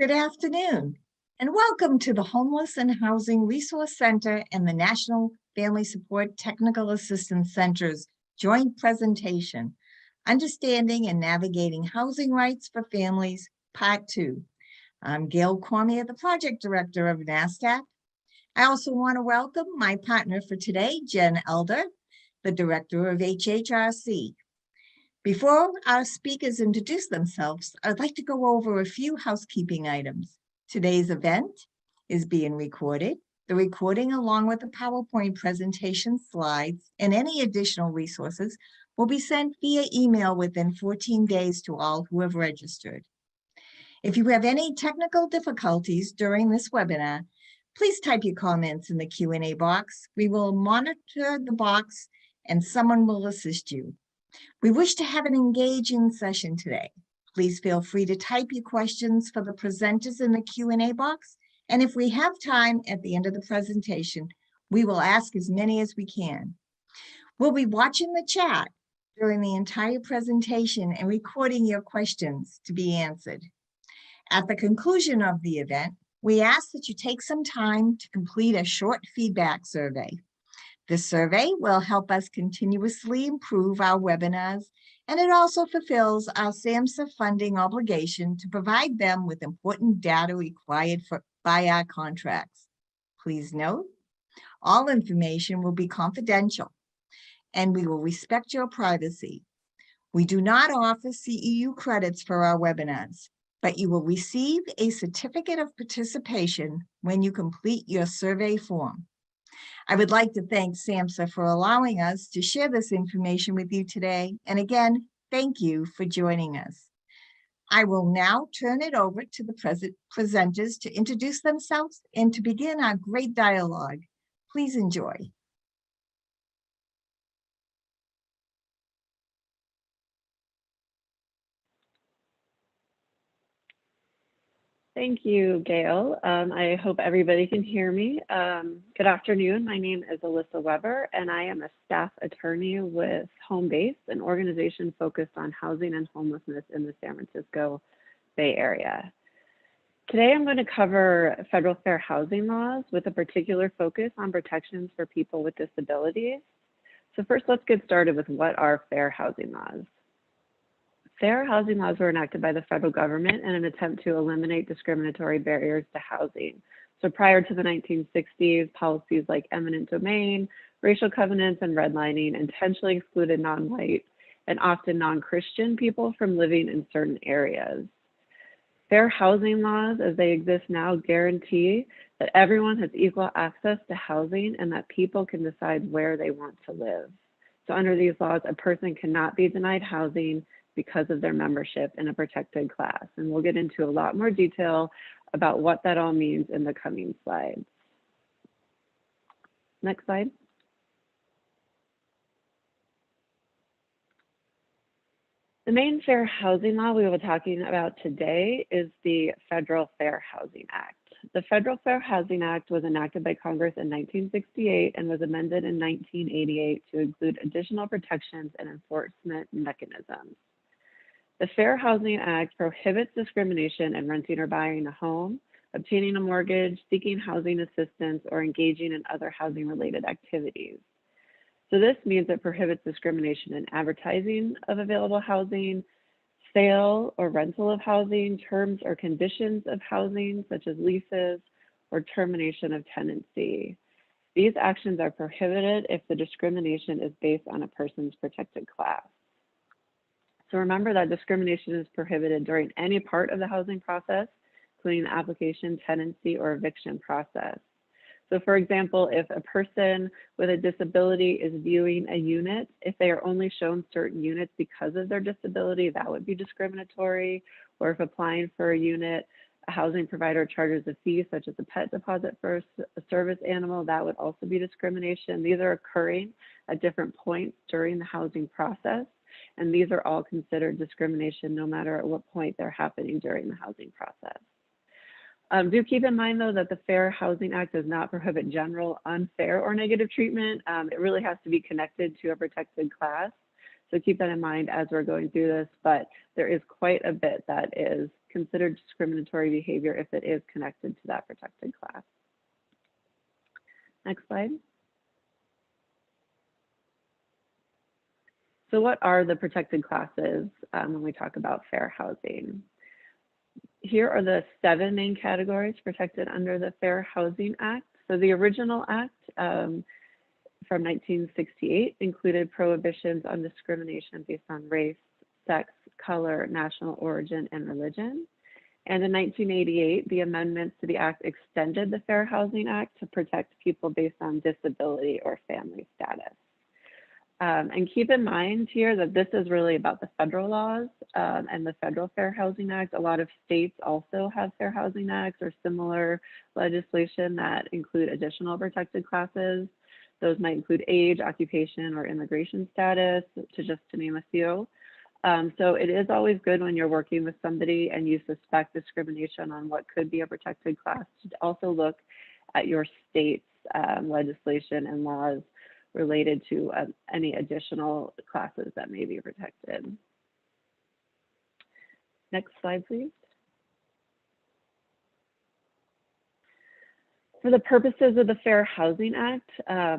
Good afternoon, and welcome to the Homeless and Housing Resource Center and the National Family Support Technical Assistance Center's joint presentation, Understanding and Navigating Housing Rights for Families, Part 2. I'm Gail Cormier, the Project Director of NFSTAC. I also want to welcome my partner for today, Jen Elder, the Director of HHRC. Before our speakers introduce themselves, I'd like to go over a few housekeeping items. Today's event is being recorded. The recording, along with the PowerPoint presentation slides and any additional resources, will be sent via email within 14 days to all who have registered. If you have any technical difficulties during this webinar, please type your comments in the Q&A box. We will monitor the box and someone will assist you. We wish to have an engaging session today. Please feel free to type your questions for the presenters in the Q&A box, and if we have time at the end of the presentation, we will ask as many as we can. We'll be watching the chat during the entire presentation and recording your questions to be answered. At the conclusion of the event, we ask that you take some time to complete a short feedback survey. This survey will help us continuously improve our webinars, and it also fulfills our SAMHSA funding obligation to provide them with important data required by our contracts. Please note, all information will be confidential, and we will respect your privacy. We do not offer CEU credits for our webinars, but you will receive a certificate of participation when you complete your survey form. I would like to thank SAMHSA for allowing us to share this information with you today. And again, thank you for joining us. I will now turn it over to the presenters to introduce themselves and to begin our great dialogue. Please enjoy. Thank you, Gail. I hope everybody can hear me. Good afternoon. My name is Alyssa Weber, and I am a staff attorney with Homebase, an organization focused on housing and homelessness in the San Francisco Bay Area. Today, I'm going to cover federal fair housing laws with a particular focus on protections for people with disabilities. So first, let's get started with what are fair housing laws. Fair housing laws were enacted by the federal government in an attempt to eliminate discriminatory barriers to housing. So prior to the 1960s, policies like eminent domain, racial covenants, and redlining intentionally excluded non-white and often non-Christian people from living in certain areas. Fair housing laws, as they exist now, guarantee that everyone has equal access to housing and that people can decide where they want to live. So under these laws, a person cannot be denied housing because of their membership in a protected class. And we'll get into a lot more detail about what that all means in the coming slides. Next slide. The main fair housing law we will be talking about today is the Federal Fair Housing Act. The Federal Fair Housing Act was enacted by Congress in 1968 and was amended in 1988 to include additional protections and enforcement mechanisms. The Fair Housing Act prohibits discrimination in renting or buying a home, obtaining a mortgage, seeking housing assistance, or engaging in other housing-related activities. So this means it prohibits discrimination in advertising of available housing, sale or rental of housing, terms or conditions of housing, such as leases, or termination of tenancy. These actions are prohibited if the discrimination is based on a person's protected class. So remember that discrimination is prohibited during any part of the housing process, including the application, tenancy, or eviction process. So for example, if a person with a disability is viewing a unit, if they are only shown certain units because of their disability, that would be discriminatory. Or if applying for a unit, a housing provider charges a fee, such as a pet deposit for a service animal, that would also be discrimination. These are occurring at different points during the housing process. And these are all considered discrimination no matter at what point they're happening during the housing process. Do keep in mind, though, that the Fair Housing Act does not prohibit general unfair or negative treatment. It really has to be connected to a protected class. So keep that in mind as we're going through this, but there is quite a bit that is considered discriminatory behavior if it is connected to that protected class. Next slide. So what are the protected classes when we talk about fair housing? Here are the 7 main categories protected under the Fair Housing Act. So the original act from 1968 included prohibitions on discrimination based on race, sex, color, national origin, and religion. And in 1988, the amendments to the act extended the Fair Housing Act to protect people based on disability or family status. And keep in mind here that this is really about the federal laws and the Federal Fair Housing Act. A lot of states also have Fair Housing Acts or similar legislation that include additional protected classes. Those might include age, occupation, or immigration status, to name a few. So it is always good when you're working with somebody and you suspect discrimination on what could be a protected class to also look at your state's legislation and laws related to any additional classes that may be protected. Next slide, please. For the purposes of the Fair Housing Act,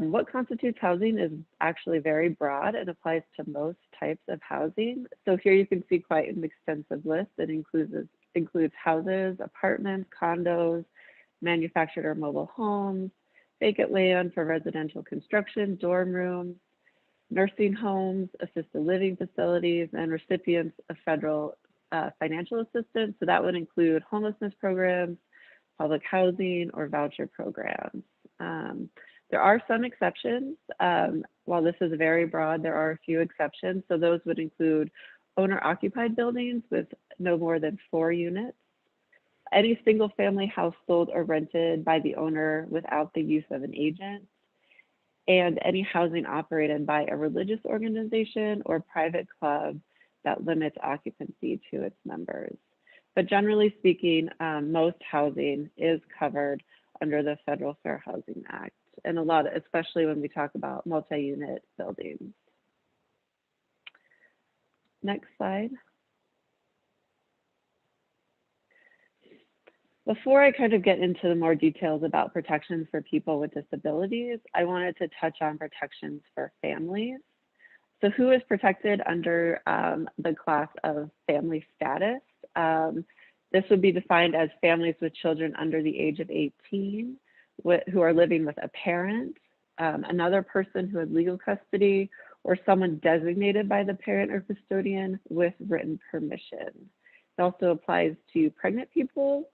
what constitutes housing is actually very broad and applies to most types of housing. So here you can see quite an extensive list that includes houses, apartments, condos, manufactured or mobile homes, vacant land for residential construction, dorm rooms, nursing homes, assisted living facilities, and recipients of federal financial assistance. So that would include homelessness programs, public housing, or voucher programs. There are some exceptions. While this is very broad, there are a few exceptions. So those would include owner-occupied buildings with no more than 4 units, any single family house sold or rented by the owner without the use of an agent, and any housing operated by a religious organization or private club that limits occupancy to its members. But generally speaking, most housing is covered under the Federal Fair Housing Act, and a lot, especially when we talk about multi-unit buildings. Next slide. Before I kind of get into the more details about protections for people with disabilities, I wanted to touch on protections for families. So who is protected under the class of family status? This would be defined as families with children under the age of 18 who are living with a parent, another person who has legal custody, or someone designated by the parent or custodian with written permission. It also applies to pregnant people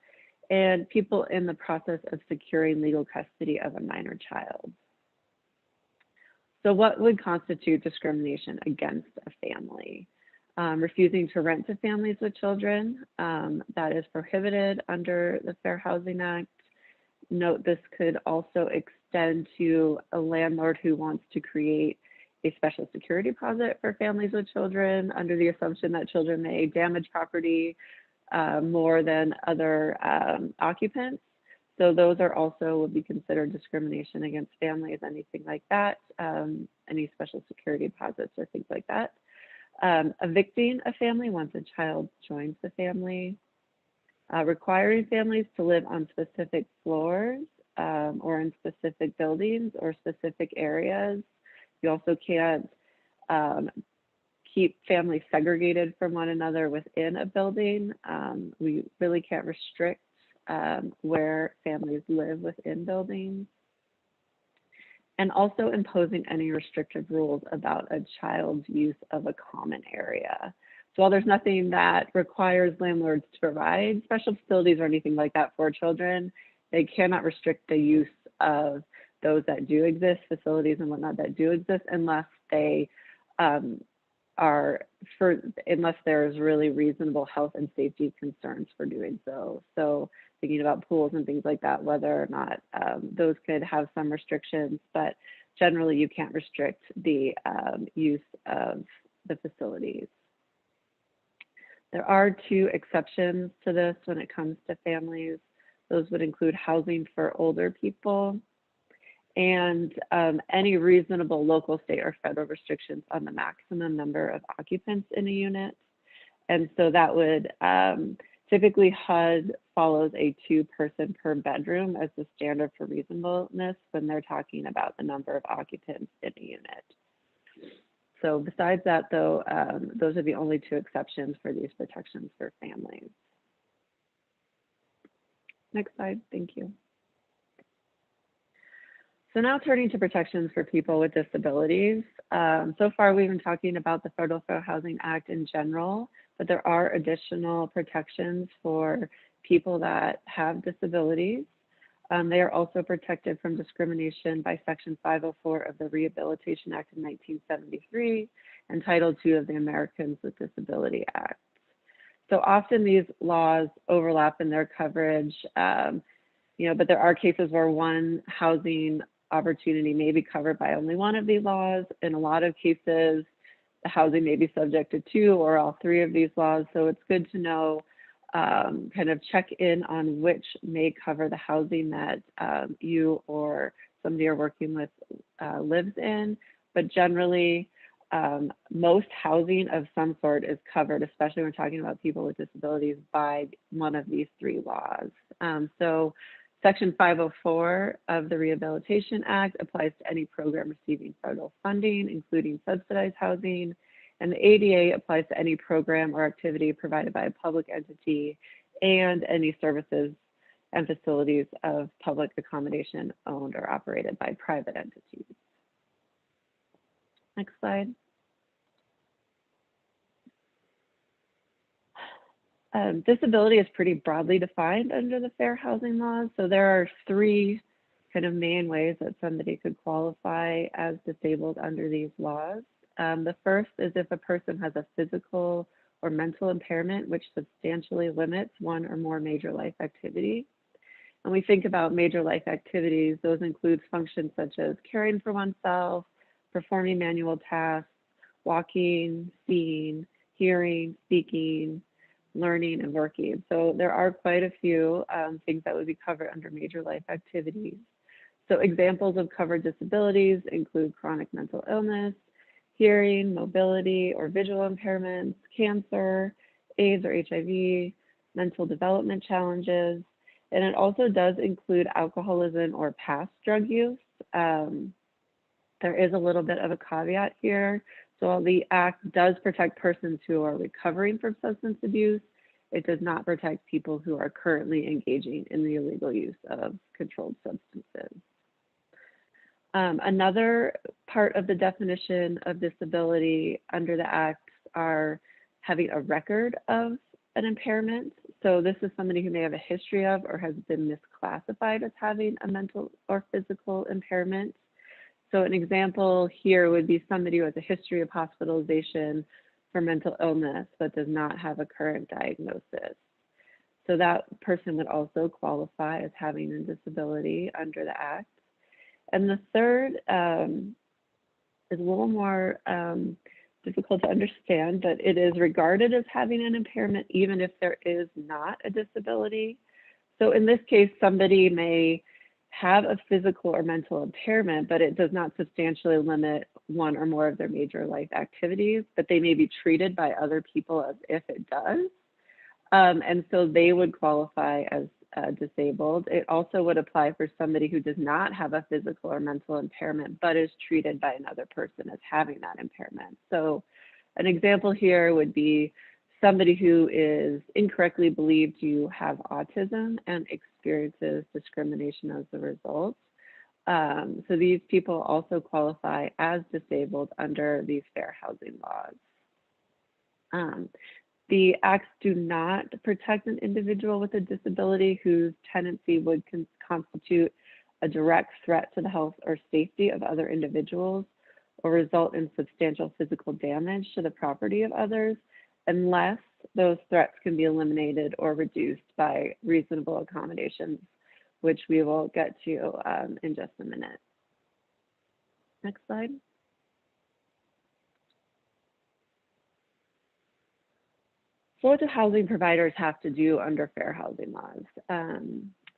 and people in the process of securing legal custody of a minor child. So what would constitute discrimination against a family? Refusing to rent to families with children, that is prohibited under the Fair Housing Act. Note this could also extend to a landlord who wants to create a special security deposit for families with children under the assumption that children may damage property more than other occupants. So those are also would be considered discrimination against families, anything like that, any special security deposits or things like that. Evicting a family once a child joins the family, requiring families to live on specific floors or in specific buildings or specific areas. You also can't keep families segregated from one another within a building. We really can't restrict where families live within buildings. And also imposing any restrictive rules about a child's use of a common area. So while there's nothing that requires landlords to provide special facilities or anything like that for children, they cannot restrict the use of those that do exist, facilities and whatnot that do exist, unless they unless there's really reasonable health and safety concerns for doing so. So thinking about pools and things like that, whether or not those could have some restrictions, but generally you can't restrict the use of the facilities. There are 2 exceptions to this when it comes to families. Those would include housing for older people and any reasonable local, state, or federal restrictions on the maximum number of occupants in a unit. And so that would typically HUD follows a 2-person per bedroom as the standard for reasonableness when they're talking about the number of occupants in a unit. So besides that, though, those are the only 2 exceptions for these protections for families. Next slide, thank you. So now turning to protections for people with disabilities. So far, we've been talking about the Federal Fair Housing Act in general, but there are additional protections for people that have disabilities. They are also protected from discrimination by Section 504 of the Rehabilitation Act of 1973 and Title II of the Americans with Disability Act. So often these laws overlap in their coverage, but there are cases where one housing opportunity may be covered by only one of these laws. In a lot of cases, the housing may be subject to 2 or all 3 of these laws. So it's good to know, kind of check in on which may cover the housing that you or somebody you're working with lives in. But generally, most housing of some sort is covered, especially when we're talking about people with disabilities, by one of these 3 laws. So Section 504 of the Rehabilitation Act applies to any program receiving federal funding, including subsidized housing, and the ADA applies to any program or activity provided by a public entity and any services and facilities of public accommodation owned or operated by private entities. Next slide. Disability is pretty broadly defined under the fair housing laws. So there are 3 kind of main ways that somebody could qualify as disabled under these laws. The first is if a person has a physical or mental impairment which substantially limits one or more major life activities. When we think about major life activities, those include functions such as caring for oneself, performing manual tasks, walking, seeing, hearing, speaking, learning, and working. So there are quite a few things that would be covered under major life activities. So examples of covered disabilities include chronic mental illness, hearing, mobility, or visual impairments, cancer, AIDS or HIV, mental development challenges, and it also does include alcoholism or past drug use. There is a little bit of a caveat here. So while the Act does protect persons who are recovering from substance abuse, it does not protect people who are currently engaging in the illegal use of controlled substances. Another part of the definition of disability under the Act are having a record of an impairment. So this is somebody who may have a history of or has been misclassified as having a mental or physical impairment. So an example here would be somebody who has a history of hospitalization for mental illness but does not have a current diagnosis. So that person would also qualify as having a disability under the Act. And the third is a little more difficult to understand, but it is regarded as having an impairment even if there is not a disability. So in this case, somebody may have a physical or mental impairment, but it does not substantially limit one or more of their major life activities, but they may be treated by other people as if it does. And so they would qualify as disabled. It also would apply for somebody who does not have a physical or mental impairment, but is treated by another person as having that impairment. So an example here would be somebody who is incorrectly believed to have autism and experiences discrimination as a result. So these people also qualify as disabled under these fair housing laws. The acts do not protect an individual with a disability whose tendency would constitute a direct threat to the health or safety of other individuals or result in substantial physical damage to the property of others, unless those threats can be eliminated or reduced by reasonable accommodations, which we will get to in just a minute. Next slide. So what do housing providers have to do under fair housing laws?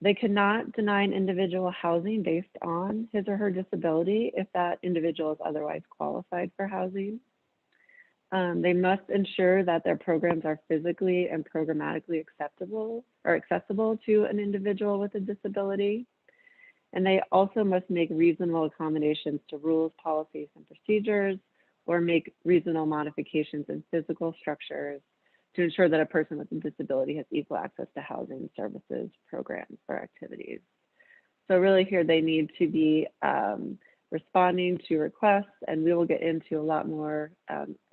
They cannot deny an individual housing based on his or her disability if that individual is otherwise qualified for housing. They must ensure that their programs are physically and programmatically acceptable or accessible to an individual with a disability. And they also must make reasonable accommodations to rules, policies, and procedures, or make reasonable modifications in physical structures to ensure that a person with a disability has equal access to housing, services, programs, or activities. So really here they need to be responding to requests, and we will get into a lot more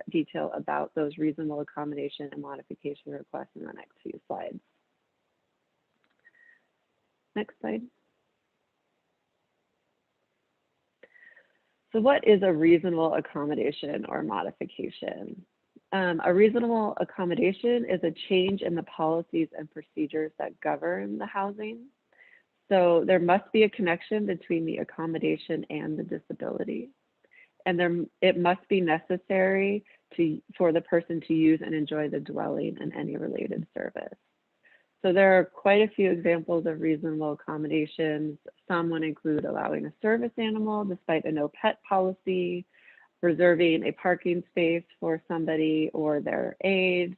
detail about those reasonable accommodation and modification requests in the next few slides. Next slide. So what is a reasonable accommodation or modification? A reasonable accommodation is a change in the policies and procedures that govern the housing. So there must be a connection between the accommodation and the disability. And it must be necessary for the person to use and enjoy the dwelling and any related service. So there are quite a few examples of reasonable accommodations. Some would include allowing a service animal despite a no pet policy, reserving a parking space for somebody or their aide,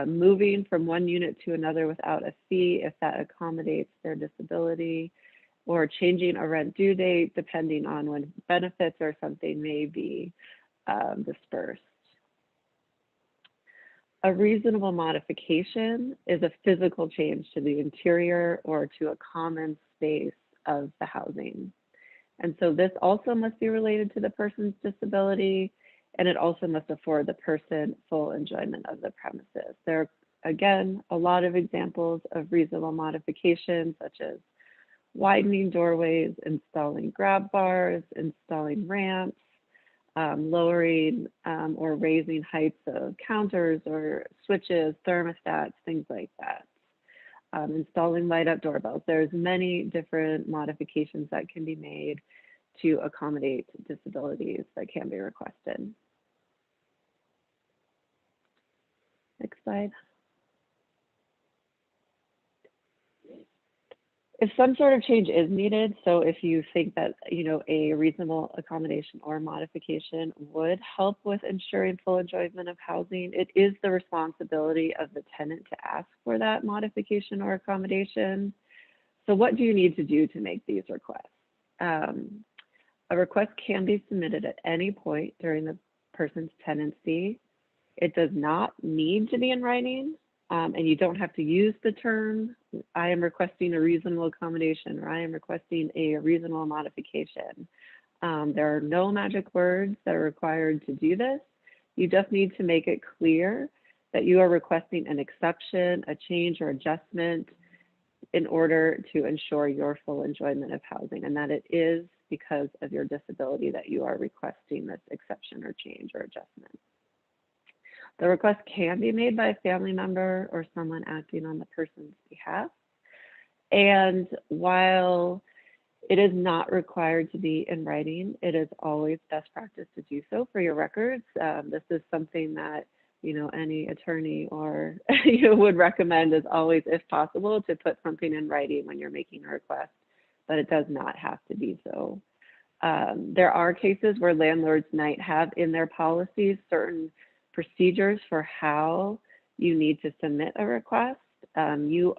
moving from one unit to another without a fee if that accommodates their disability, or changing a rent due date depending on when benefits or something may be dispersed. A reasonable modification is a physical change to the interior or to a common space of the housing. And so this also must be related to the person's disability, and it also must afford the person full enjoyment of the premises. There are, again, a lot of examples of reasonable modifications, such as widening doorways, installing grab bars, installing ramps, lowering or raising heights of counters or switches, thermostats, things like that. Installing light up doorbells. There's many different modifications that can be made to accommodate disabilities that can be requested. Next slide. If some sort of change is needed, so if you think that a reasonable accommodation or modification would help with ensuring full enjoyment of housing, it is the responsibility of the tenant to ask for that modification or accommodation. So what do you need to do to make these requests? A request can be submitted at any point during the person's tenancy. It does not need to be in writing. And you don't have to use the term, I am requesting a reasonable accommodation, or I am requesting a reasonable modification. There are no magic words that are required to do this. You just need to make it clear that you are requesting an exception, a change or adjustment in order to ensure your full enjoyment of housing, and that it is because of your disability that you are requesting this exception or change or adjustment. The request can be made by a family member or someone acting on the person's behalf. And while it is not required to be in writing, it is always best practice to do so for your records. This is something that any attorney or would recommend, is always, if possible, to put something in writing when you're making a request, but it does not have to be so. There are cases where landlords might have in their policies certain procedures for how you need to submit a request. You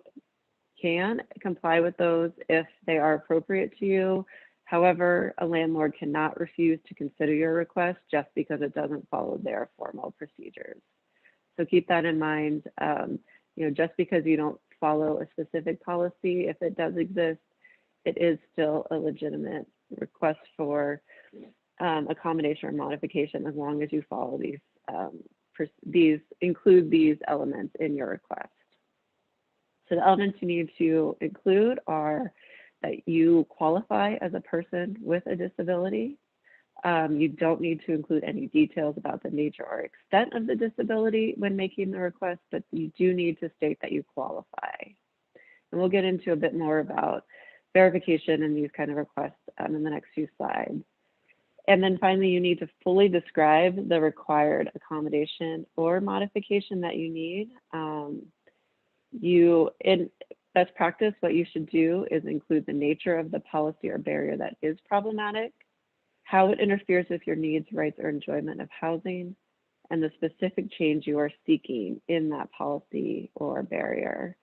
can comply with those if they are appropriate to you. However, a landlord cannot refuse to consider your request just because it doesn't follow their formal procedures. So keep that in mind. Just because you don't follow a specific policy, if it does exist, it is still a legitimate request for accommodation or modification, as long as you follow include these elements in your request. So the elements you need to include are that you qualify as a person with a disability. You don't need to include any details about the nature or extent of the disability when making the request, but you do need to state that you qualify. And we'll get into a bit more about verification and these kind of requests in the next few slides. And then finally, you need to fully describe the required accommodation or modification that you need. best practice, what you should do is include the nature of the policy or barrier that is problematic, how it interferes with your needs, rights, or enjoyment of housing, and the specific change you are seeking in that policy or barrier.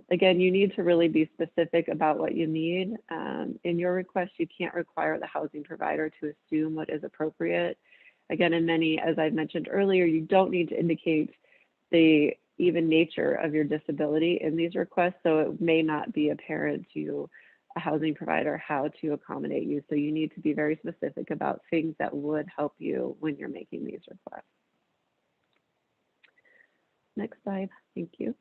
Again, you need to really be specific about what you need. In your request, you can't require the housing provider to assume what is appropriate. Again, in many, as I mentioned earlier, you don't need to indicate the even nature of your disability in these requests, so it may not be apparent to a housing provider how to accommodate you. So you need to be very specific about things that would help you when you're making these requests. Next slide, thank you.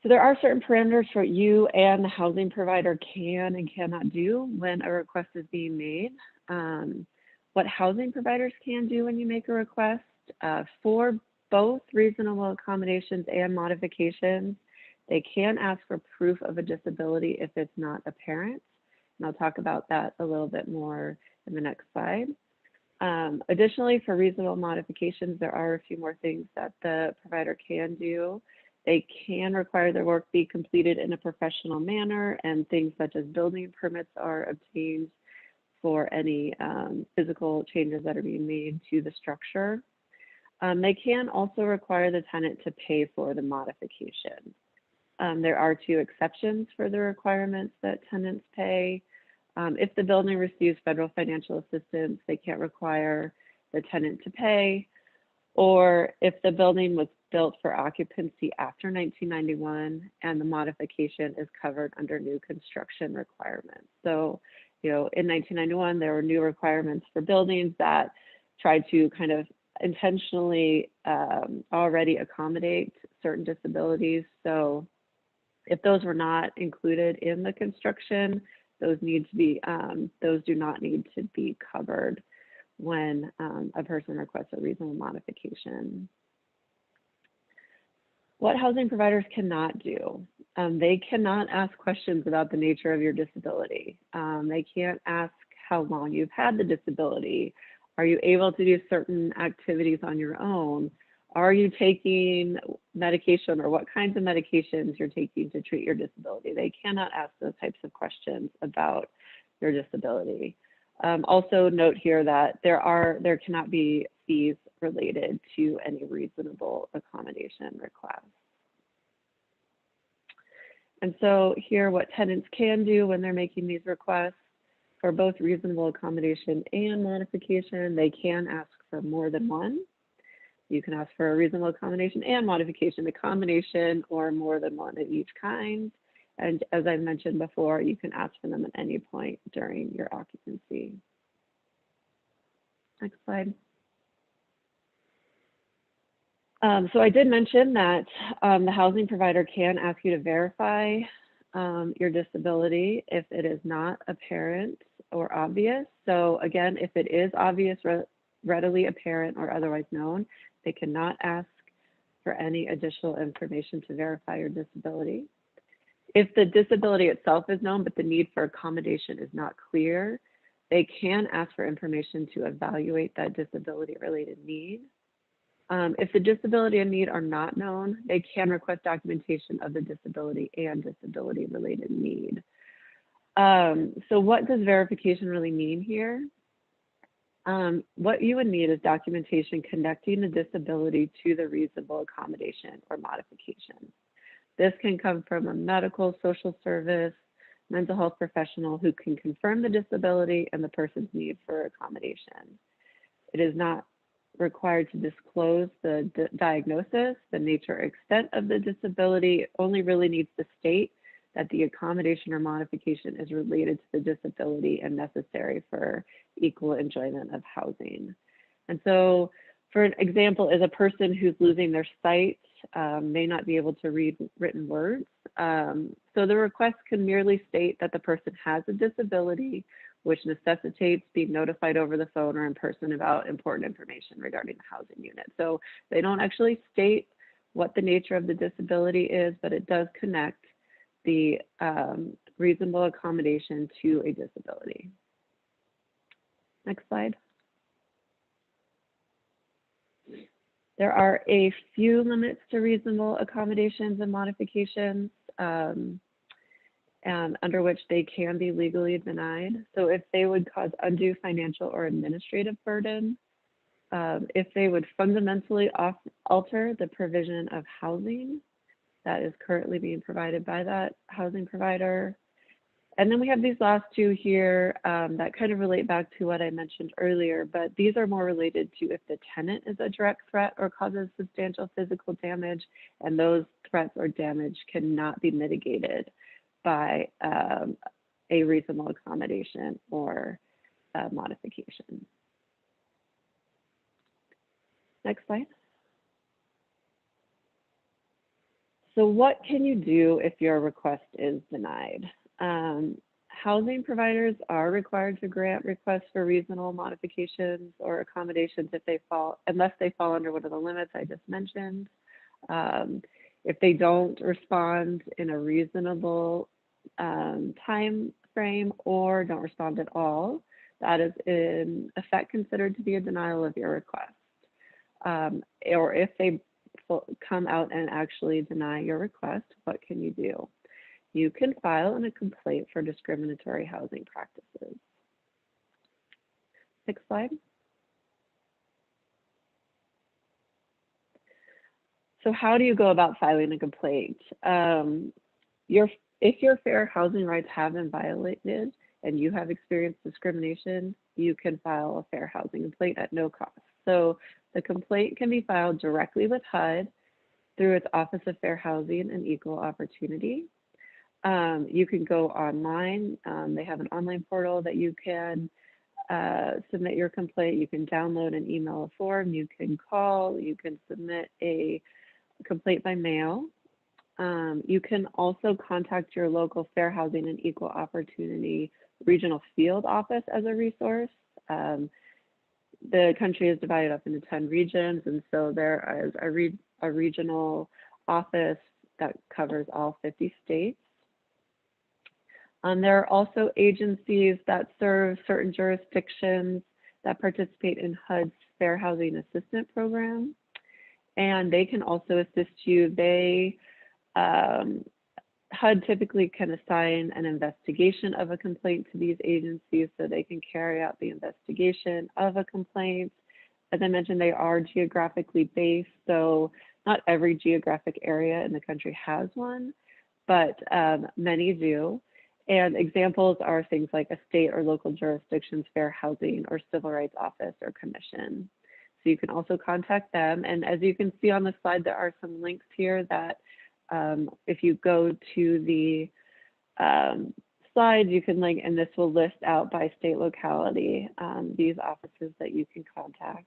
So there are certain parameters for you and the housing provider can and cannot do when a request is being made. What housing providers can do when you make a request for both reasonable accommodations and modifications, they can ask for proof of a disability if it's not apparent. And I'll talk about that a little bit more in the next slide. Additionally, for reasonable modifications, there are a few more things that the provider can do. They can require their work be completed in a professional manner, and things such as building permits are obtained for any physical changes that are being made to the structure. They can also require the tenant to pay for the modification. There are two exceptions for the requirements that tenants pay. If the building receives federal financial assistance, they can't require the tenant to pay. Or if the building was built for occupancy after 1991 and the modification is covered under new construction requirements. So, you know, in 1991, there were new requirements for buildings that tried to kind of intentionally already accommodate certain disabilities. So if those were not included in the construction, those need to be, those do not need to be covered when a person requests a reasonable modification. What housing providers cannot do, they cannot ask questions about the nature of your disability. They can't ask how long you've had the disability. Are you able to do certain activities on your own? Are you taking medication, or what kinds of medications you're taking to treat your disability? They cannot ask those types of questions about your disability. Also note here that there cannot be fees related to any reasonable accommodation request. And so here, what tenants can do when they're making these requests for both reasonable accommodation and modification, they can ask for more than one. You can ask for a reasonable accommodation and modification, a combination or more than one of each kind. And as I mentioned before, you can ask for them at any point during your occupancy. Next slide. So I did mention that the housing provider can ask you to verify your disability if it is not apparent or obvious. So again, if it is obvious, readily apparent, or otherwise known, they cannot ask for any additional information to verify your disability. If the disability itself is known, but the need for accommodation is not clear, they can ask for information to evaluate that disability-related need. If the disability and need are not known, they can request documentation of the disability and disability-related need. So what does verification really mean here? What you would need is documentation connecting the disability to the reasonable accommodation or modification. This can come from a medical, social service, mental health professional who can confirm the disability and the person's need for accommodation. It is not required to disclose the diagnosis, the nature or extent of the disability. It only really needs to state that the accommodation or modification is related to the disability and necessary for equal enjoyment of housing. And so, for an example, is a person who's losing their sight, may not be able to read written words. So the request can merely state that the person has a disability which necessitates being notified over the phone or in person about important information regarding the housing unit. So they don't actually state what the nature of the disability is, but it does connect the reasonable accommodation to a disability. Next slide. There are a few limits to reasonable accommodations and modifications, and under which they can be legally denied. So if they would cause undue financial or administrative burden, if they would fundamentally alter the provision of housing that is currently being provided by that housing provider. And then we have these last two here that kind of relate back to what I mentioned earlier, but these are more related to if the tenant is a direct threat or causes substantial physical damage, and those threats or damage cannot be mitigated by a reasonable accommodation or modification. Next slide. So what can you do if your request is denied? Housing providers are required to grant requests for reasonable modifications or accommodations unless they fall under one of the limits I just mentioned. If they don't respond in a reasonable time frame or don't respond at all, that is in effect considered to be a denial of your request. Or if they come out and actually deny your request, what can you do? You can file a complaint for discriminatory housing practices. Next slide. So how do you go about filing a complaint? If your fair housing rights have been violated and you have experienced discrimination, you can file a fair housing complaint at no cost. So the complaint can be filed directly with HUD through its Office of Fair Housing and Equal Opportunity. You can go online. They have an online portal that you can submit your complaint. You can download and email a form. You can call. You can submit a complaint by mail. You can also contact your local Fair Housing and Equal Opportunity Regional Field Office as a resource. The country is divided up into 10 regions, and so there is a regional office that covers all 50 states. There are also agencies that serve certain jurisdictions that participate in HUD's Fair Housing Assistant Program, and they can also assist you. HUD typically can assign an investigation of a complaint to these agencies so they can carry out the investigation of a complaint. As I mentioned, they are geographically based, so not every geographic area in the country has one, but many do. And examples are things like a state or local jurisdiction's fair housing or civil rights office or commission. So you can also contact them. And as you can see on the slide, there are some links here that if you go to the slide, you can link, and this will list out by state locality these offices that you can contact.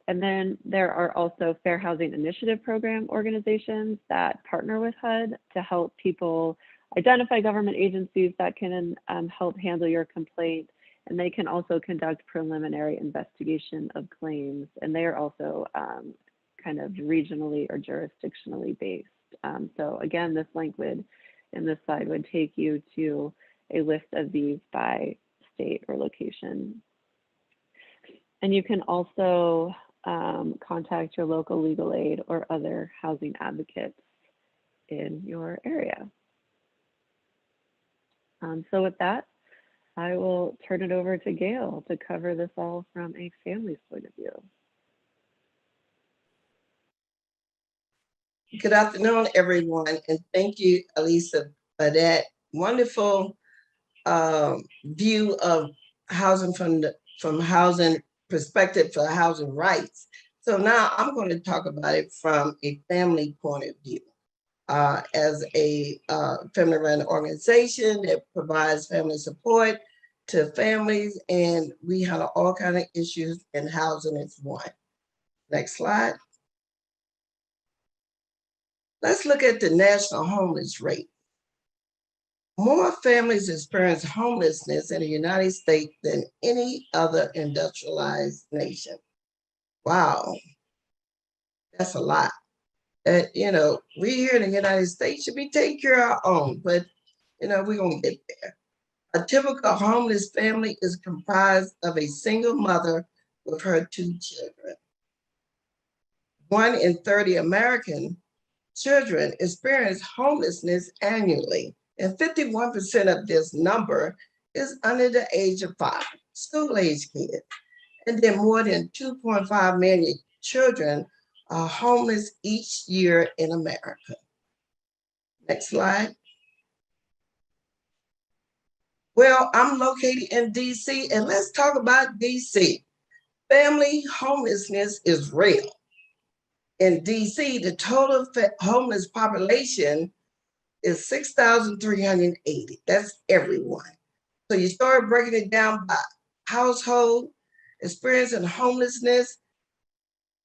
And then there are also Fair Housing Initiative Program organizations that partner with HUD to help people identify government agencies that can help handle your complaint. And they can also conduct preliminary investigation of claims. And they are also kind of regionally or jurisdictionally based. So again, this link in this slide would take you to a list of these by state or location. And you can also contact your local legal aid or other housing advocates in your area. So with that, I will turn it over to Gail to cover this all from a family's point of view. Good afternoon, everyone, and thank you, Elisa, for that wonderful view of housing from housing perspective for housing rights. So now I'm going to talk about it from a family point of view. As a family-run organization that provides family support to families, and we handle all kinds of issues, and housing is one. Next slide. Let's look at the national homeless rate. More families experience homelessness in the United States than any other industrialized nation. Wow, that's a lot. You know, we here in the United States should be taking care of our own, but you know, we're gonna get there. A typical homeless family is comprised of a single mother with her 2 children. 1 in 30 American children experience homelessness annually, and 51% of this number is under the age of 5, school-age kids. And then more than 2.5 million children are homeless each year in America. Next slide. Well, I'm located in DC, and let's talk about DC. Family homelessness is real. In DC, the total homeless population is 6,380. That's everyone. So you start breaking it down by household, experiencing homelessness.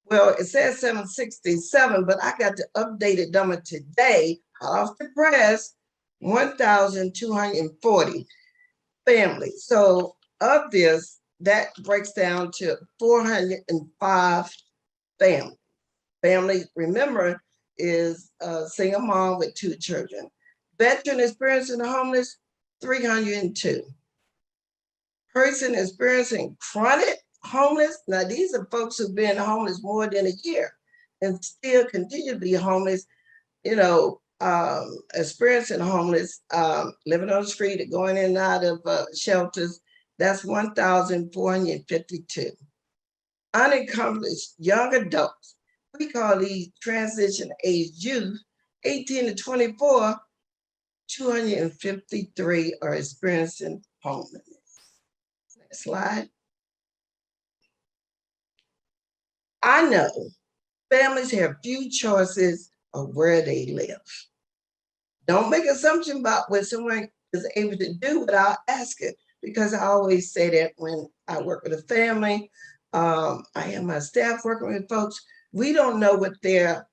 Well, it says 767, but I got the updated number today, hot off the press, 1,240 families. So of this, that breaks down to 405 families. Family, remember, is a single mom with 2 children. Veteran experiencing homeless, 302. Person experiencing chronic homeless, now these are folks who've been homeless more than a year and still continue to be homeless, experiencing homeless, living on the street, going in and out of shelters, that's 1,452. Unaccomplished young adults, we call these transition age youth, 18 to 24, 253 are experiencing homelessness. Next slide. I know families have few choices of where they live. Don't make assumptions about what someone is able to do without asking, because I always say that when I work with a family, I have my staff working with folks, we don't know what their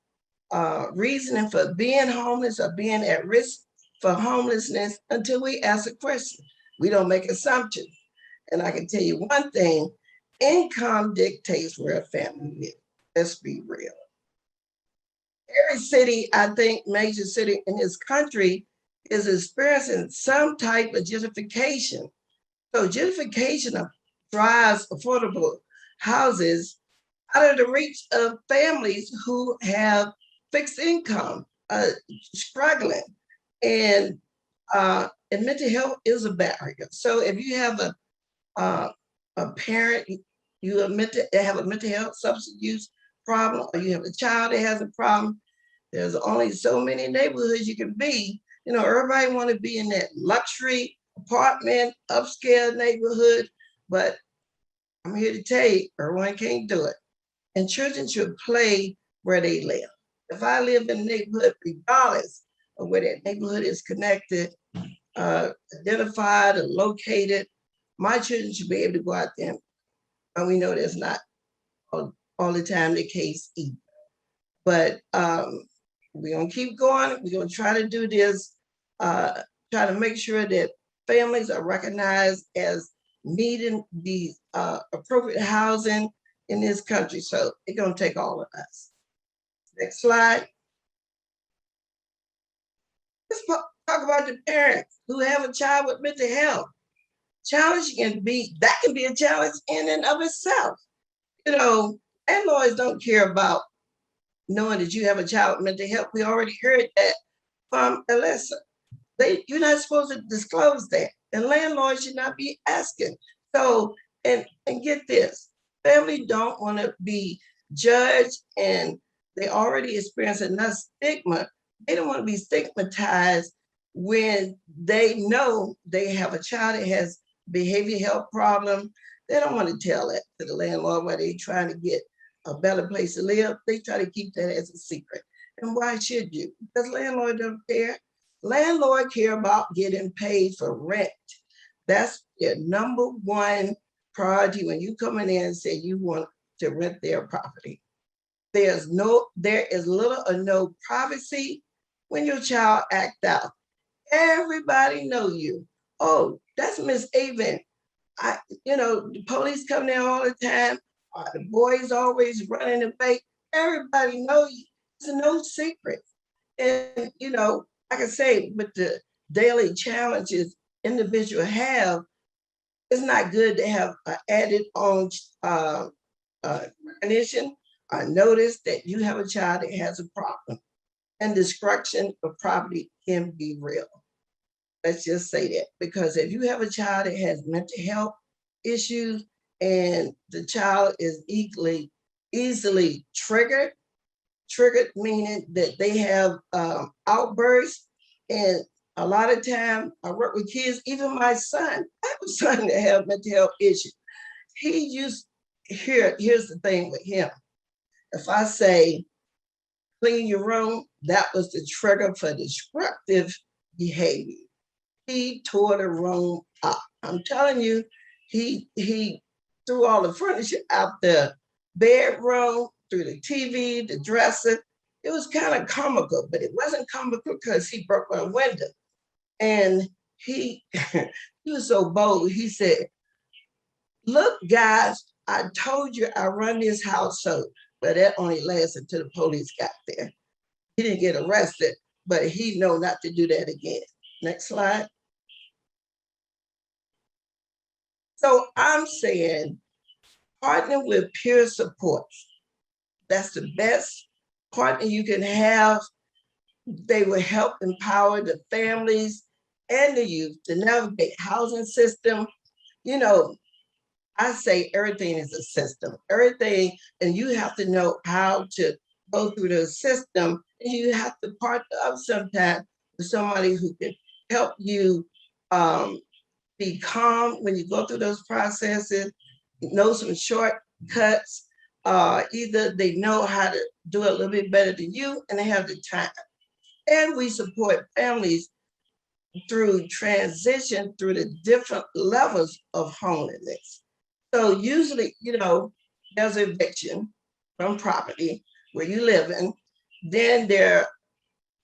reasoning for being homeless or being at risk for homelessness until we ask a question. We don't make assumptions. And I can tell you one thing, income dictates where a family lives. Let's be real. Every city, I think, major city in this country is experiencing some type of gentrification. So gentrification drives affordable houses out of the reach of families who have fixed income, struggling, and mental health is a barrier. So if you have a parent, you have a mental health substance use problem, or you have a child that has a problem, there's only so many neighborhoods you can be. Everybody want to be in that luxury apartment, upscale neighborhood, but I'm here to tell you, everyone can't do it. And children should play where they live. If I live in a neighborhood, regardless of where that neighborhood is connected, identified, or located, my children should be able to go out there. And we know that's not all the time the case either. But we're going to keep going. We're going to try to do this, try to make sure that families are recognized as needing the appropriate housing in this country. So it's going to take all of us. Next slide. Let's talk about the parents who have a child with mental health. Challenge can be a challenge in and of itself. Landlords don't care about knowing that you have a child with mental health. We already heard that from Alyssa. You're not supposed to disclose that, and landlords should not be asking. So, and get this, families don't want to be judged, and they already experience enough stigma. They don't want to be stigmatized when they know they have a child that has behavioral health problem. They don't want to tell that to the landlord while they're trying to get a better place to live. They try to keep that as a secret. And why should you? Because landlord don't care. Landlord care about getting paid for rent. That's their number one priority when you come in there and say you want to rent their property. There is little or no privacy when your child act out. Everybody know you. Oh, that's Miss Avon. The police come there all the time. The boys always running away. Everybody know you. It's no secret. And like I say, with the daily challenges individuals have, it's not good to have added on recognition or notice that you have a child that has a problem, and destruction of property can be real. Let's just say that, because if you have a child that has mental health issues and the child is easily triggered meaning that they have outbursts, and a lot of time I work with kids, even my son, I have a son that have mental health issues. Here's the thing with him. If I say, clean your room, that was the trigger for destructive behavior. He tore the room up. I'm telling you, he threw all the furniture out the bedroom, through the TV, the dresser. It was kind of comical, but it wasn't comical because he broke my window. And he he was so bold. He said, look, guys, I told you I run this household. But that only lasted until the police got there. He didn't get arrested, but he know not to do that again. Next slide. So I'm saying, partner with peer support. That's the best partner you can have. They will help empower the families and the youth to navigate housing system. You know, I say everything is a system, everything, and you have to know how to go through the system, and you have to partner up sometimes with somebody who can help you be calm when you go through those processes, know some shortcuts. Either they know how to do it a little bit better than you, and they have the time. And we support families through transition through the different levels of homelessness. So usually, there's eviction from property where you live in. Then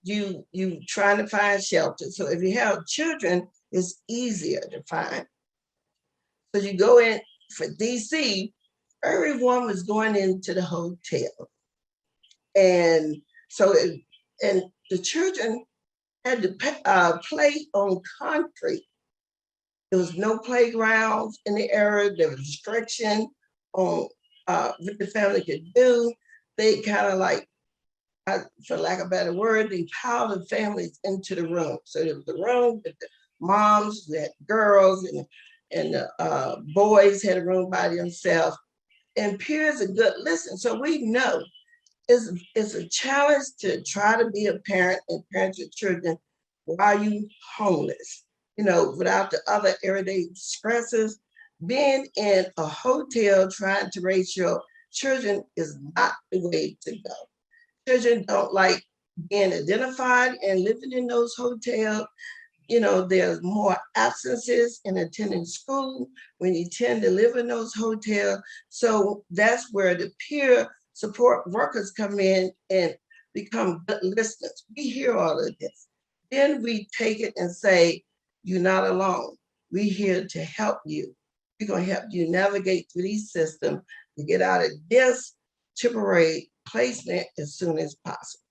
you trying to find shelter. So if you have children, it's easier to find. So you go in for DC, everyone was going into the hotel. And so, and the children had to play on concrete. There was no playgrounds in the area. There was restriction on what the family could do. They kind of like, for lack of a better word, they piled the families into the room. So there was a room with the moms, that girls, and the boys had a room by themselves. And peers are good listen. So we know it's a challenge to try to be a parent and parent your children while you homeless. Without the other everyday stresses. Being in a hotel trying to raise your children is not the way to go. Children don't like being identified and living in those hotels. There's more absences in attending school when you tend to live in those hotels. So that's where the peer support workers come in and become good listeners. We hear all of this. Then we take it and say, you're not alone. We're here to help you. We're going to help you navigate through these systems to get out of this temporary placement as soon as possible.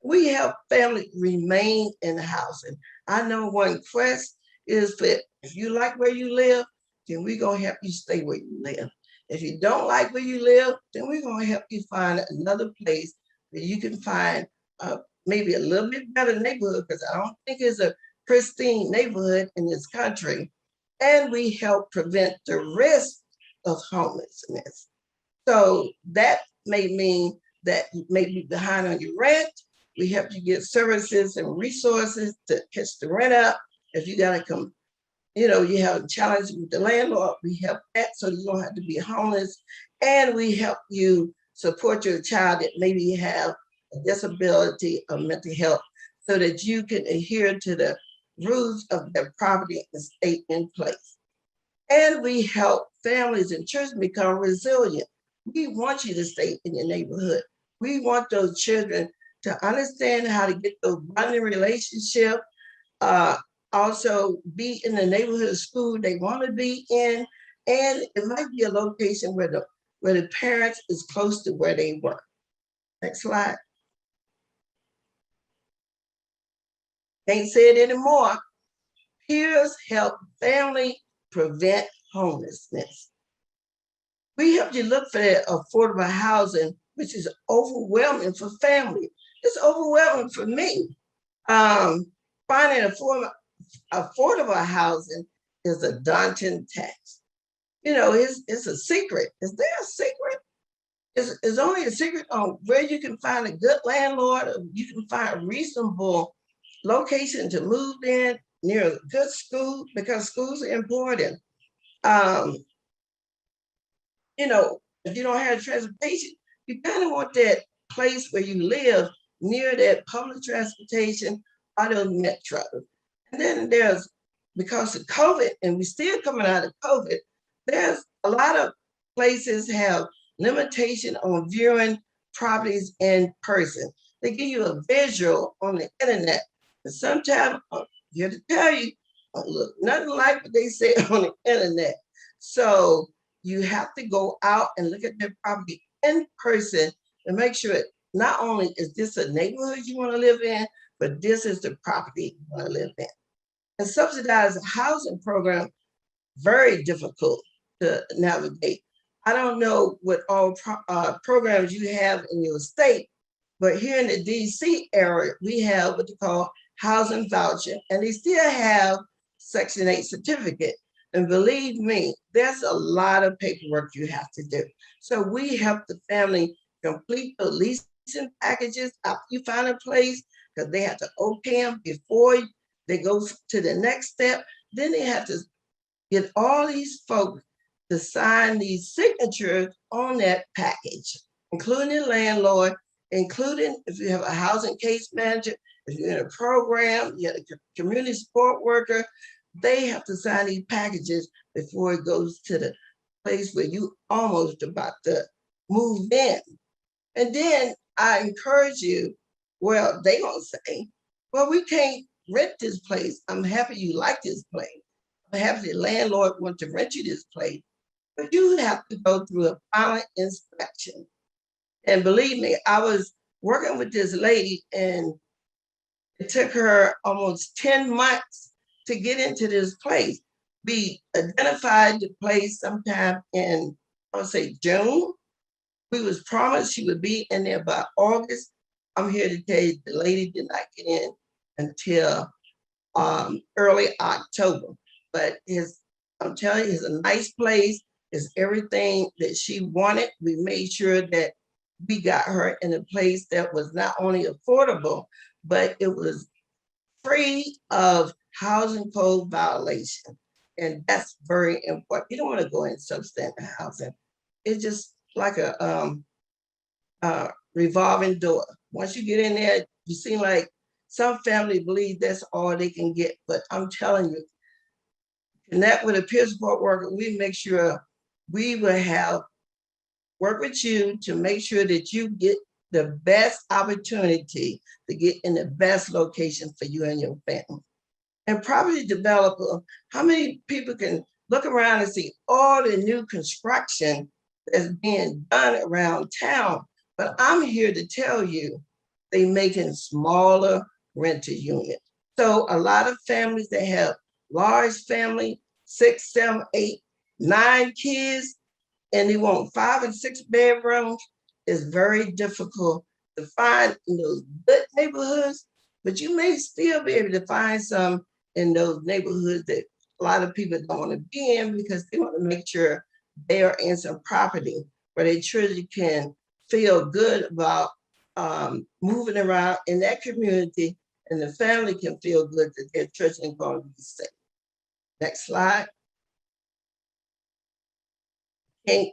We help families remain in the housing. I know one quest is that if you like where you live, then we're going to help you stay where you live. If you don't like where you live, then we're going to help you find another place where you can find maybe a little bit better neighborhood, because I don't think it's a pristine neighborhood in this country. And we help prevent the risk of homelessness. So that may mean that you may be behind on your rent. We help you get services and resources to catch the rent up. If you got to come, you have a challenge with the landlord, we help that so you don't have to be homeless. And we help you support your child that maybe have a disability or mental health so that you can adhere to the rules of their property and stay in place. And we help families and children become resilient. We want you to stay in your neighborhood. We want those children to understand how to get those bonding relationships, also be in the neighborhood school they want to be in. And it might be a location where the parents is close to where they work. Next slide. Can't say it anymore. Peers help family prevent homelessness. We help you look for that affordable housing which is overwhelming for family. It's overwhelming for me. Finding affordable housing is a daunting task. You know, it's a secret. Is there a secret? It's only a secret on where you can find a good landlord, or you can find a reasonable location to move in near a good school, because schools are important. You know, if you don't have transportation, you kind of want that place where you live near that public transportation or those metros. And then there's, because of COVID, and we're still coming out of COVID, there's a lot of places have limitation on viewing properties in person. They give you a visual on the internet. And sometimes, here to tell you, look nothing like what they say on the internet. So you have to go out and look at their property in person and make sure not only is this a neighborhood you want to live in, but this is the property you want to live in. And subsidized housing program, very difficult to navigate. I don't know what all programs you have in your state, but here in the DC area, we have what they call housing voucher, and they still have Section 8 certificate. And believe me, there's a lot of paperwork you have to do. So we help the family complete the leasing packages after you find a place, because they have to okay them before they go to the next step. Then they have to get all these folks to sign these signatures on that package, including the landlord, including if you have a housing case manager, if you're in a program, you have a community support worker, they have to sign these packages before it goes to the place where you almost about to move in. And then I encourage you, well, they don't say, well, we can't rent this place. I'm happy you like this place. I'm happy the landlord wants to rent you this place. But you have to go through a final inspection. And believe me, I was working with this lady, and it took her almost 10 months to get into this place. We identified the place sometime in, I would say, June. We was promised she would be in there by August. I'm here to tell you the lady did not get in until early October. But I'm telling you, it's a nice place. It's everything that she wanted. We made sure that we got her in a place that was not only affordable, but it was free of housing code violation. And that's very important. You don't want to go in substandard housing. It's just like a revolving door. Once you get in there, you seem like some family believe that's all they can get. But I'm telling you, connect with a peer support worker. We make sure we will have work with you to make sure that you get the best opportunity to get in the best location for you and your family. And property developer, how many people can look around and see all the new construction that's being done around town? But I'm here to tell you, they making smaller rental units. So a lot of families that have large family, 6, 7, 8, 9 kids, and they want 5 and 6 bedrooms, it's very difficult to find in those good neighborhoods, but you may still be able to find some in those neighborhoods that a lot of people don't want to be in, because they want to make sure they are in some property where they truly can feel good about moving around in that community, and the family can feel good that their children is going to be safe. Next slide. Can't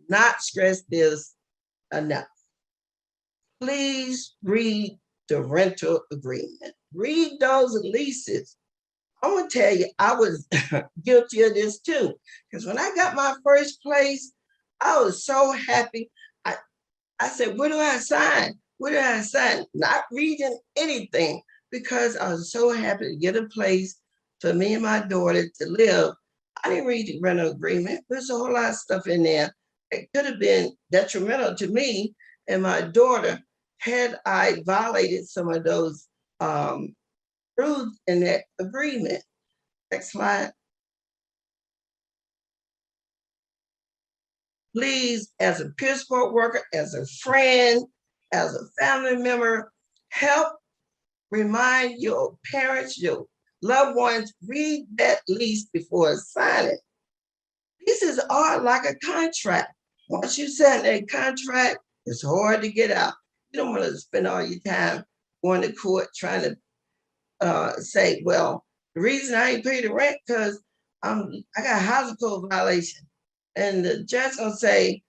not stress this enough. Please read the rental agreement. Read those leases. I'm gonna tell you, I was guilty of this too. Because when I got my first place, I was so happy. I said, where do I sign? Where do I sign? Not reading anything, because I was so happy to get a place for me and my daughter to live. I didn't read the rental agreement. There's a whole lot of stuff in there. It could have been detrimental to me and my daughter had I violated some of those rules in that agreement. Next slide. please, as a peer support worker, as a friend, as a family member, help remind your parents, your loved ones, read that lease before signing. Leases are like a contract. Once you sign a contract, it's hard to get out. You don't want to spend all your time going to court trying to say, well, the reason I ain't paid the rent because I got a housing code violation. And the judge gonna say,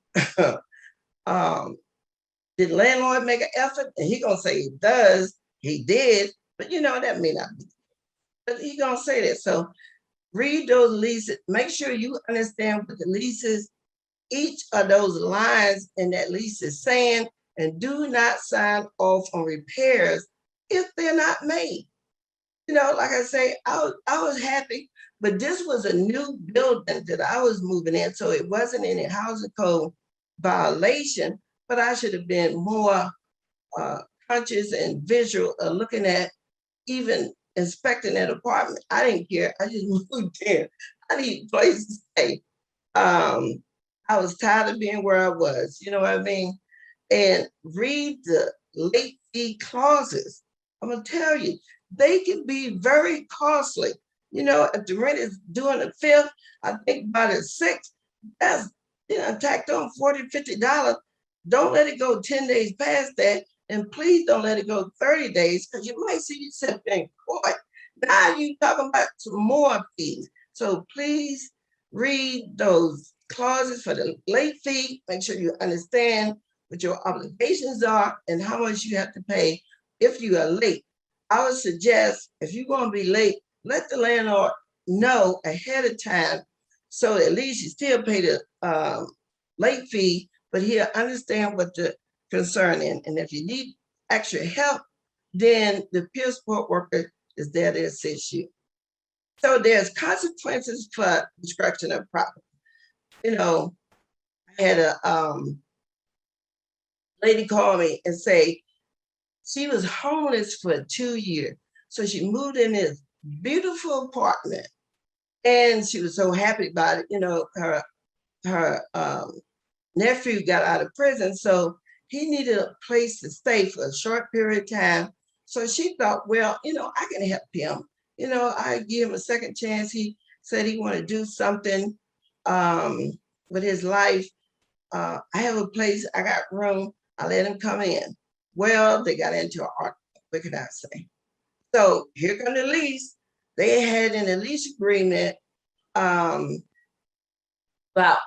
did landlord make an effort? And he gonna say he does, he did, but you know, that may not be. But he gonna say that. So read those leases, make sure you understand what the leases, each of those lines in that lease is saying, and do not sign off on repairs if they're not made. You know, like I say, I was happy, but this was a new building that I was moving in, so it wasn't any housing code violation, but I should have been more conscious and visual of looking at even inspecting that apartment. I didn't care. I just moved in. I need a place to stay. I was tired of being where I was, you know what I mean? And read the late fee clauses. I'm gonna tell you, they can be very costly. You know, if the rent is due on the 5th, I think by the 6th, that's, you know, tacked on $40, $50. Don't let it go 10 days past that. And please don't let it go 30 days because you might see yourself in court. Now you talking about some more fees. So please read those clauses for the late fee. Make sure you understand what your obligations are and how much you have to pay if you are late. I would suggest if you're going to be late, let the landlord know ahead of time so at least you still pay the late fee, but he'll understand what the concern is. And if you need extra help, then the peer support worker is there to assist you. So there's consequences for destruction of property. You know, I had a lady call me and say she was homeless for 2 years. So she moved in this beautiful apartment and she was so happy about it. You know, her nephew got out of prison, so he needed a place to stay for a short period of time. So she thought, well, you know, I can help him. You know, I give him a second chance. He said he wanted to do something with his life. I have a place, I got room, I let him come in. Well, they got into an argument, what can I say? So here comes the lease. They had in the lease agreement about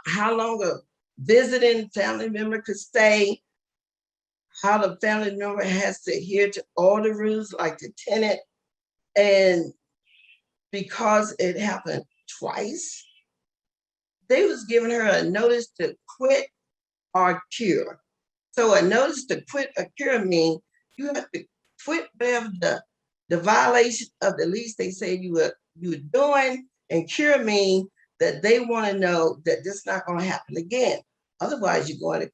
how long a visiting family member could stay, how the family member has to adhere to all the rules like the tenant. And because it happened twice, they was giving her a notice to quit or cure. So a notice to quit or cure means you have to quit whatever the violation of the lease they say you were doing, and cure means that they want to know that this is not going to happen again. Otherwise, you're going to.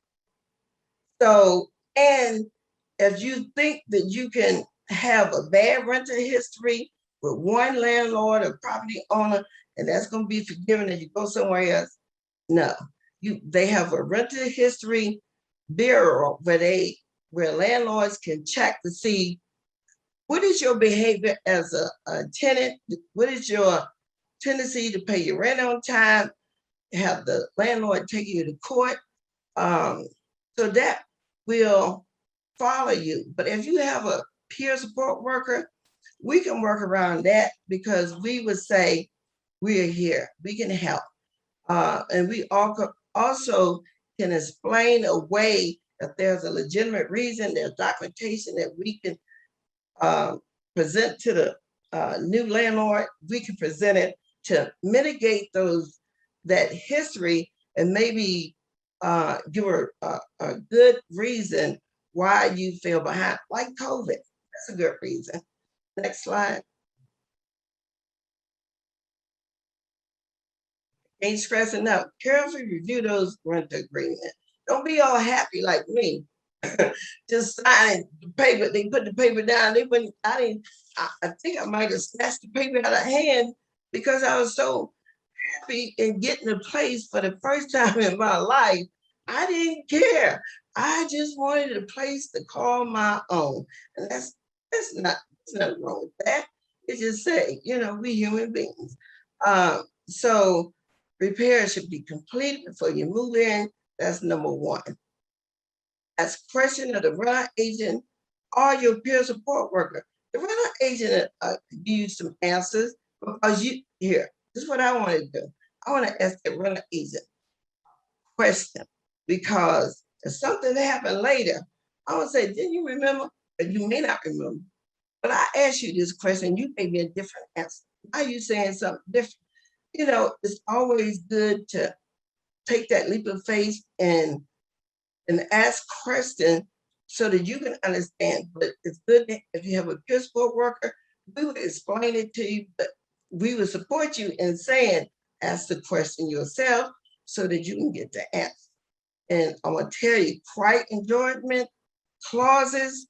So, and if you think that you can have a bad rental history with one landlord or property owner, and that's going to be forgiven if you go somewhere else, no. They have a rental history bureau where landlords can check to see what is your behavior as a tenant, what is your tendency to pay your rent on time, have the landlord take you to court. So that will follow you. But if you have a peer support worker, we can work around that because we would say, we are here, we can help. And we also can explain a way if there's a legitimate reason, there's documentation that we can present to the new landlord, we can present it to mitigate that history and maybe give her a good reason why you feel behind, like COVID. That's a good reason. Next slide. Ain't stress enough. Carefully review those rental agreements. Don't be all happy like me. Just signing the paper. They put the paper down. They wouldn't. I think I might have snatched the paper out of hand because I was so happy in getting a place for the first time in my life. I didn't care. I just wanted a place to call my own. And that's not, there's nothing wrong with that. It just say, we human beings. So repairs should be completed before you move in. That's number one. Ask question of the rental agent or your peer support worker. The rental agent give you some answers because this is what I want to do. I want to ask the rental agent question because if something happened later, I would say, didn't you remember? But you may not remember. But I asked you this question, you gave me a different answer. Why are you saying something different? It's always good to take that leap of faith and ask questions so that you can understand. But it's good that if you have a peer support worker, we would explain it to you, but we would support you in saying, ask the question yourself so that you can get the answer. And I'm gonna tell you, quiet enjoyment clauses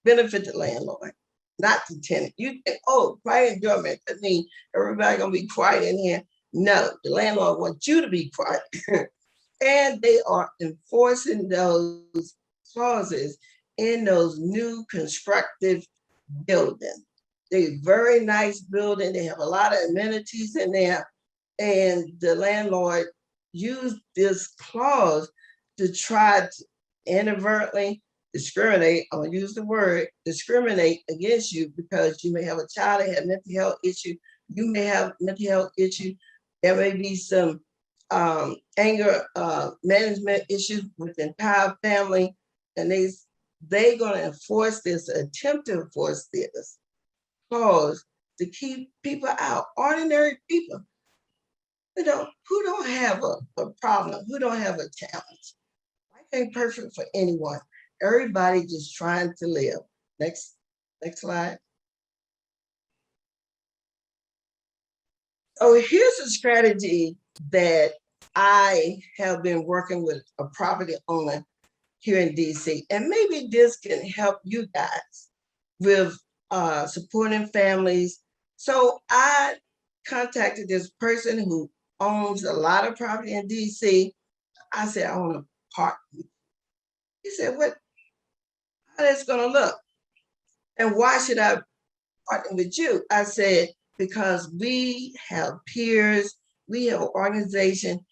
benefit the landlord, not the tenant. You think, oh, quiet enjoyment, that means everybody gonna be quiet in here. No, the landlord wants you to be quiet. And they are enforcing those clauses in those new constructive buildings. They're very nice building. They have a lot of amenities in there. And the landlord used this clause to try to inadvertently discriminate, I'm gonna use the word, discriminate against you because you may have a child that has mental health issue. You may have mental health issue. There may be some anger management issues with the entire family, and they're going to enforce this, attempt to enforce this clause to keep people out, ordinary people, who don't have a problem, who don't have a challenge. Life ain't perfect for anyone. Everybody just trying to live. Next slide. So here's a strategy that I have been working with a property owner here in DC, and maybe this can help you guys with supporting families. So I contacted this person who owns a lot of property in DC. I said, I want to partner. He said, how that's gonna look? And why should I partner with you? I said, because we have peers, we have an organization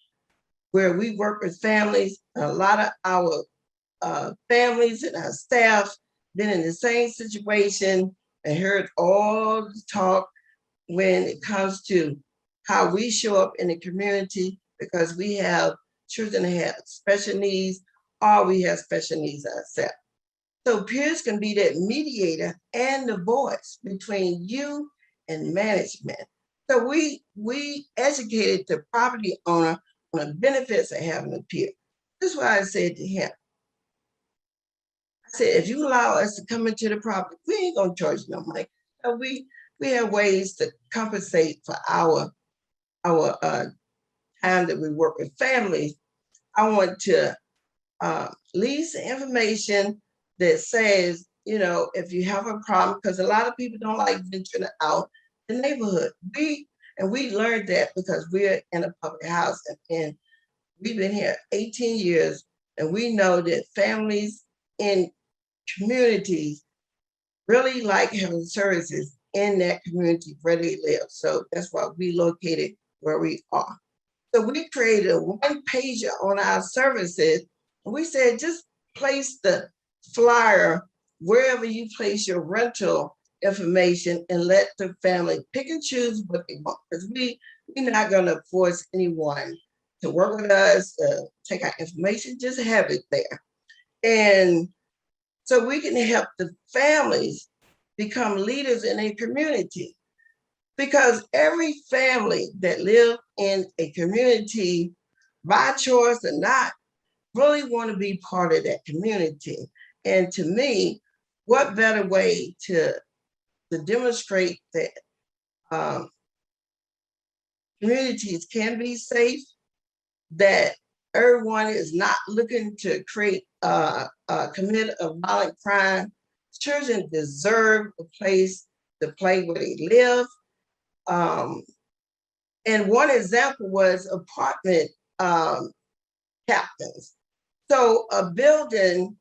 where we work with families. A lot of our families and our staff been in the same situation and heard all the talk when it comes to how we show up in the community because we have children that have special needs or we have special needs ourselves. So peers can be that mediator and the voice between you and management. So we educated the property owner on the benefits of having a peer. This is what I said to him. I said, if you allow us to come into the property, we ain't gonna charge you no money. So we have ways to compensate for our time that we work with families. I want to lease information that says, if you have a problem, because a lot of people don't like venturing out the neighborhood. We learned that because we're in a public house and we've been here 18 years, and we know that families in communities really like having services in that community where they live. So that's why we located where we are. So we created a one-pager on our services, and we said, just place the flyer wherever you place your rental information and let the family pick and choose what they want. Because we're not gonna force anyone to work with us, take our information, just have it there. And so we can help the families become leaders in a community. Because every family that live in a community, by choice or not, really want to be part of that community. And to me, what better way to demonstrate that communities can be safe, that everyone is not looking to commit a violent crime. Children deserve a place to play where they live. And one example was apartment captains. So a building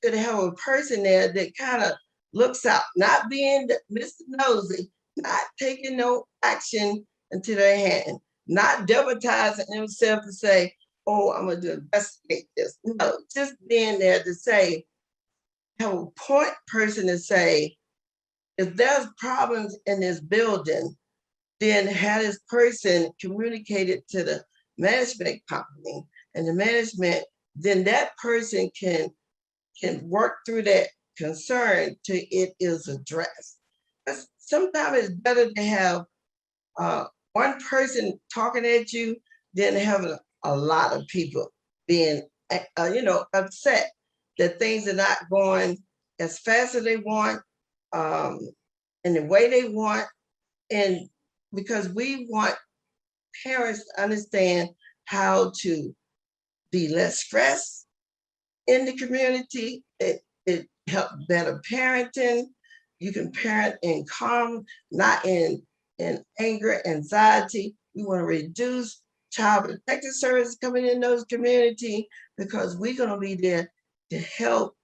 could have a person there that kind of looks out, not being Mr. Nosy, not taking no action into their hand, not deputizing himself to say, oh, I'm going to investigate this. No, just being there to say, have a point person to say, if there's problems in this building, then have this person communicated to the management company, and the management, then that person can work through that concern till it is addressed. Sometimes it's better to have one person talking at you than having a lot of people being, upset that things are not going as fast as they want, in the way they want, and because we want parents to understand how to be less stressed in the community. It helps better parenting. You can parent in calm, not in anger, anxiety. We want to reduce child protective services coming in those communities because we're going to be there to help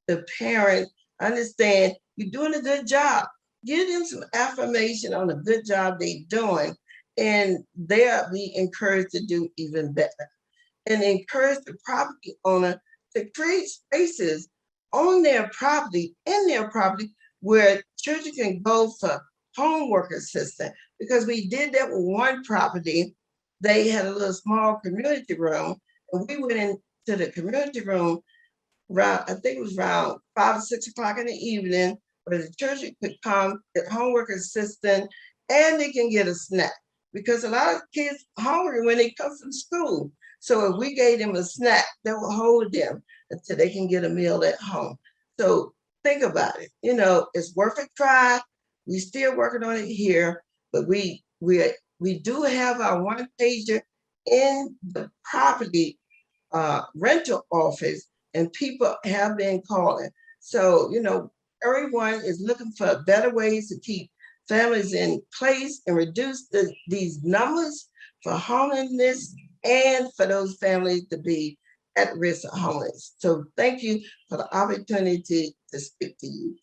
the parent understand you're doing a good job. Give them some affirmation on the good job they're doing, and they'll be encouraged to do even better. And encourage the property owner to create spaces on their property, in their property, where children can go for homework assistance. Because we did that with one property. They had a little small community room, and we went into the community room around, I think it was around 5 or 6 o'clock in the evening, where the children could come, get homework assistance, and they can get a snack. Because a lot of kids hungry when they come from school. So if we gave them a snack, that will hold them until they can get a meal at home. So think about it. It's worth a try. We're still working on it here, but we do have our one pager in the property rental office, and people have been calling. So, everyone is looking for better ways to keep families in place and reduce these numbers for homelessness and for those families to be at risk of homelessness. So thank you for the opportunity to speak to you.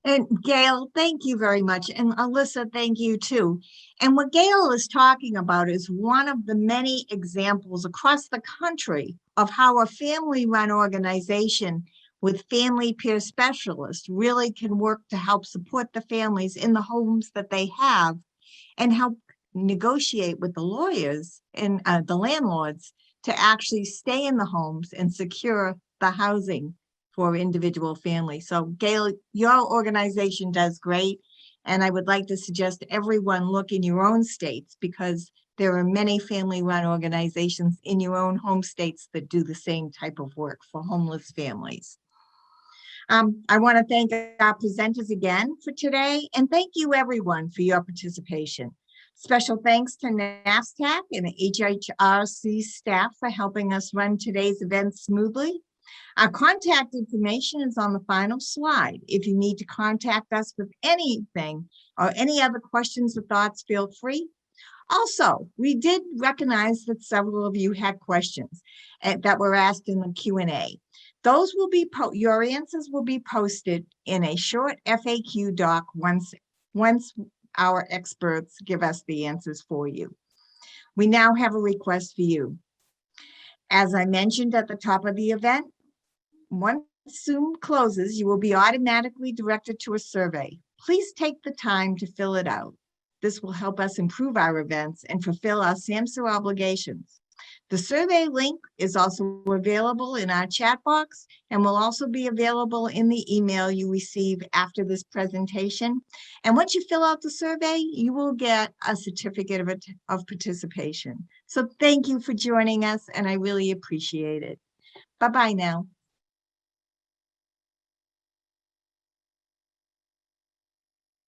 And Gail, thank you very much. And Alyssa, thank you too. And what Gail is talking about is one of the many examples across the country of how a family-run organization with family peer specialists really can work to help support the families in the homes that they have and help negotiate with the lawyers and the landlords to actually stay in the homes and secure the housing for individual families. So Gail, your organization does great. And I would like to suggest everyone look in your own states, because there are many family-run organizations in your own home states that do the same type of work for homeless families. I want to thank our presenters again for today, and thank you everyone for your participation. Special thanks to NFSTAC and the HHRC staff for helping us run today's event smoothly. Our contact information is on the final slide. If you need to contact us with anything or any other questions or thoughts, feel free. Also, we did recognize that several of you had questions that were asked in the Q&A. Those will be, your answers will be posted in a short FAQ doc once our experts give us the answers for you. We now have a request for you. As I mentioned at the top of the event, once Zoom closes, you will be automatically directed to a survey. Please take the time to fill it out. This will help us improve our events and fulfill our SAMHSA obligations. The survey link is also available in our chat box and will also be available in the email you receive after this presentation. And once you fill out the survey, you will get a certificate of participation. So thank you for joining us, and I really appreciate it. Bye-bye now.